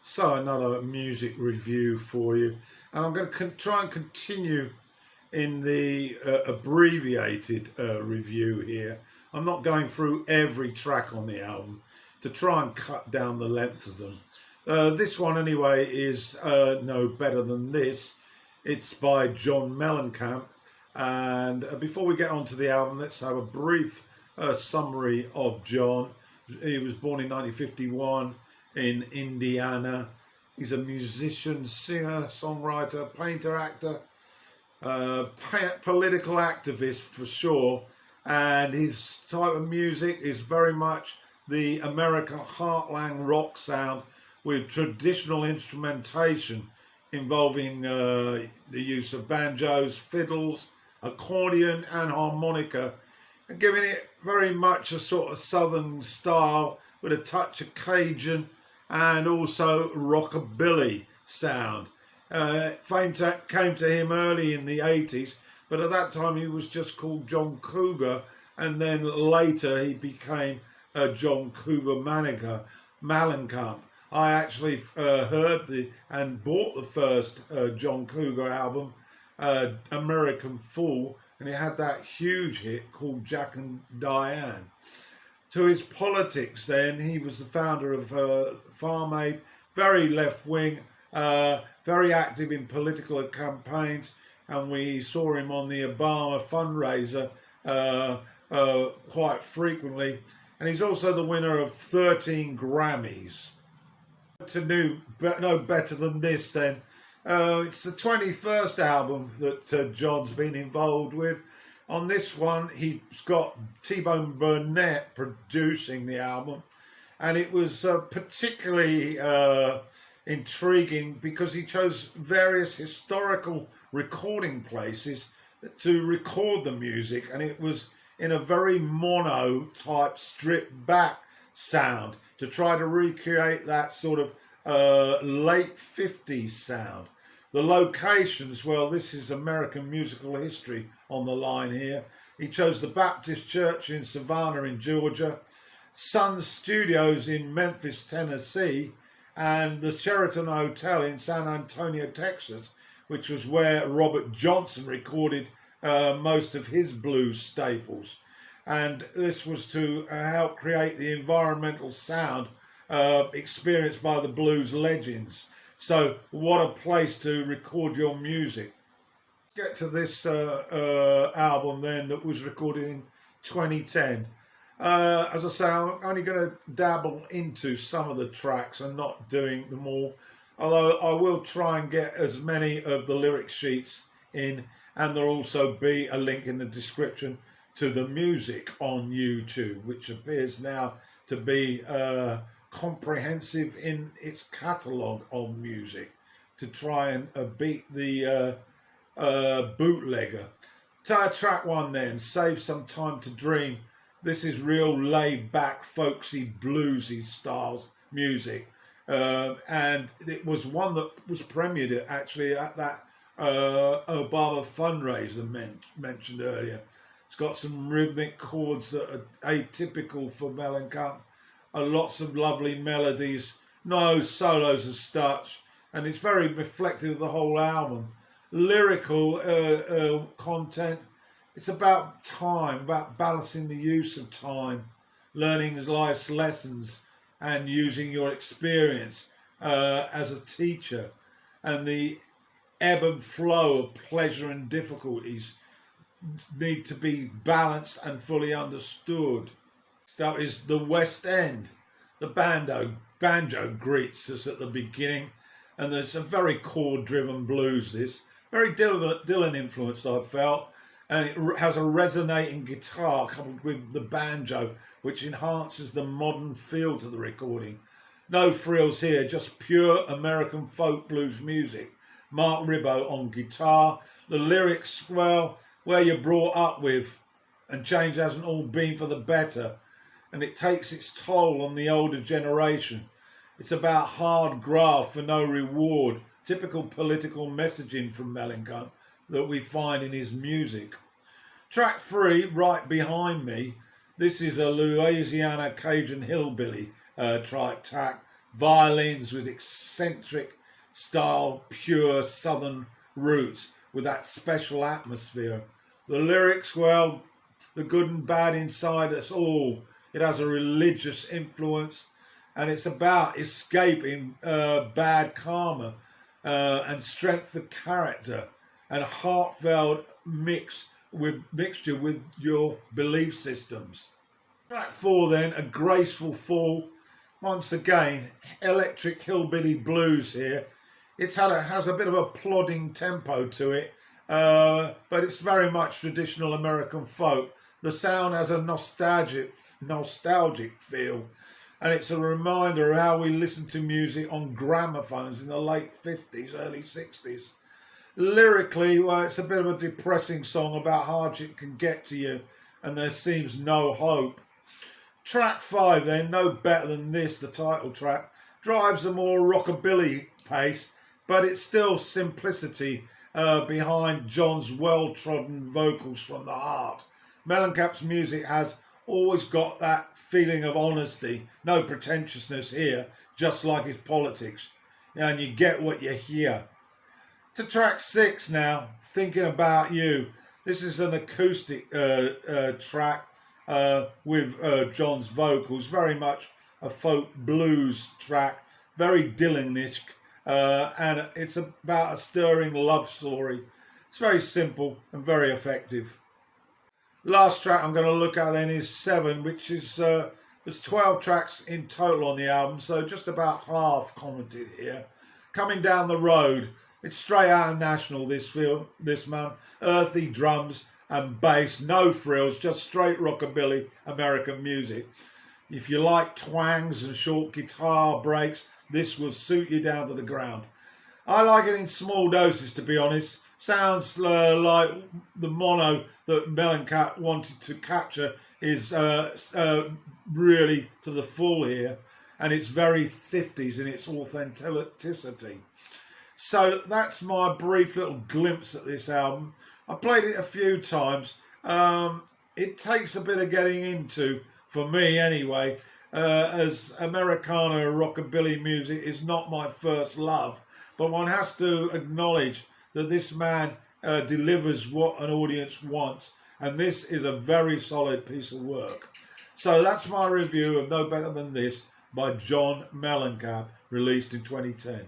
So another music review for you, and I'm going to try and continue in the abbreviated review here. I'm not going through every track on the album to try and cut down the length of them. This one anyway is no better than this. It's by John Mellencamp, and before we get on to the album, let's have a brief summary of John. He was born in 1951 in Indiana. He's a musician, singer, songwriter, painter, actor, political activist for sure, and his type of music is very much the American heartland rock sound with traditional instrumentation involving the use of banjos, fiddles, accordion and harmonica, and giving it very much a sort of southern style with a touch of Cajun and also rockabilly sound. Fame came to him early in the 80s, but at that time he was just called John Cougar, and then later he became John Cougar Mellencamp. I actually heard and bought the first John Cougar album, American Fool, and it had that huge hit called Jack and Diane. To his politics then, he was the founder of Farm Aid, very left-wing, very active in political campaigns, and we saw him on the Obama fundraiser quite frequently. And he's also the winner of 13 Grammys. To know better than this then, it's the 21st album that John's been involved with. On this one, he's got T-Bone Burnett producing the album, and it was particularly intriguing because he chose various historical recording places to record the music, and it was in a very mono type stripped back sound to try to recreate that sort of late 50s sound. The locations, well, this is American musical history on the line here. He chose the Baptist Church in Savannah in Georgia, Sun Studios in Memphis, Tennessee, and the Sheraton Hotel in San Antonio, Texas, which was where Robert Johnson recorded most of his blues staples. And this was to help create the environmental sound experienced by the blues legends. So what a place to record your music. Get to this album then that was recorded in 2010. As I say, I'm only going to dabble into some of the tracks and not doing them all, although I will try and get as many of the lyric sheets in, and there'll also be a link in the description to the music on YouTube, which appears now to be comprehensive in its catalogue of music to try and beat the bootlegger. Track one then, Save Some Time to Dream. This is real laid back, folksy, bluesy styles music, and it was one that was premiered actually at that Obama fundraiser mentioned earlier. It's got some rhythmic chords that are atypical for Mellencamp, lots of lovely melodies, no solos as such, and it's very reflective of the whole album. Lyrical content, it's about time, about balancing the use of time, learning life's lessons and using your experience as a teacher, and the ebb and flow of pleasure and difficulties need to be balanced and fully understood. That is the West End. The banjo greets us at the beginning, and there's a very chord-driven blues. This very Dylan influenced, I felt, and it has a resonating guitar coupled with the banjo, which enhances the modern feel to the recording. No frills here, just pure American folk blues music. Mark Ribot on guitar. The lyrics, well, where you're brought up with, and change hasn't all been for the better, and it takes its toll on the older generation. It's about hard graft for no reward, typical political messaging from Mellencamp that we find in his music. Track 3, Right Behind Me, this is a Louisiana Cajun hillbilly track violins with eccentric style, pure southern roots with that special atmosphere. The lyrics, well, the good and bad inside us all. It has a religious influence, and it's about escaping bad karma and strength of character and heartfelt mixture with your belief systems. Track 4 then, A Graceful Fall. Once again, electric hillbilly blues here. It has a bit of a plodding tempo to it, but it's very much traditional American folk. The sound has a nostalgic feel, and it's a reminder of how we listened to music on gramophones in the late 50s, early 60s. Lyrically, well, it's a bit of a depressing song about hardship can get to you and there seems no hope. Track 5 then, No Better Than This, the title track, drives a more rockabilly pace, but it's still simplicity behind John's well-trodden vocals from the heart. Mellencamp's music has always got that feeling of honesty, no pretentiousness here, just like his politics, and you get what you hear. To track 6 now, Thinking About You. This is an acoustic track with John's vocals, very much a folk blues track, very Dylan-ish, and it's about a stirring love story. It's very simple and very effective. Last track I'm going to look at then is 7, which is there's 12 tracks in total on the album, so just about half commented here. Coming Down the Road. It's straight out of National this month. Earthy drums and bass, no frills, just straight rockabilly American music. If you like twangs and short guitar breaks, this will suit you down to the ground. I like it in small doses, to be honest. Sounds like the mono that Mellencamp wanted to capture is really to the full here, and it's very 50s in its authenticity. So that's my brief little glimpse at this album. I played it a few times. It takes a bit of getting into, for me anyway, as Americana rockabilly music is not my first love. But one has to acknowledge that this man delivers what an audience wants. And this is a very solid piece of work. So that's my review of No Better Than This by John Mellencamp, released in 2010.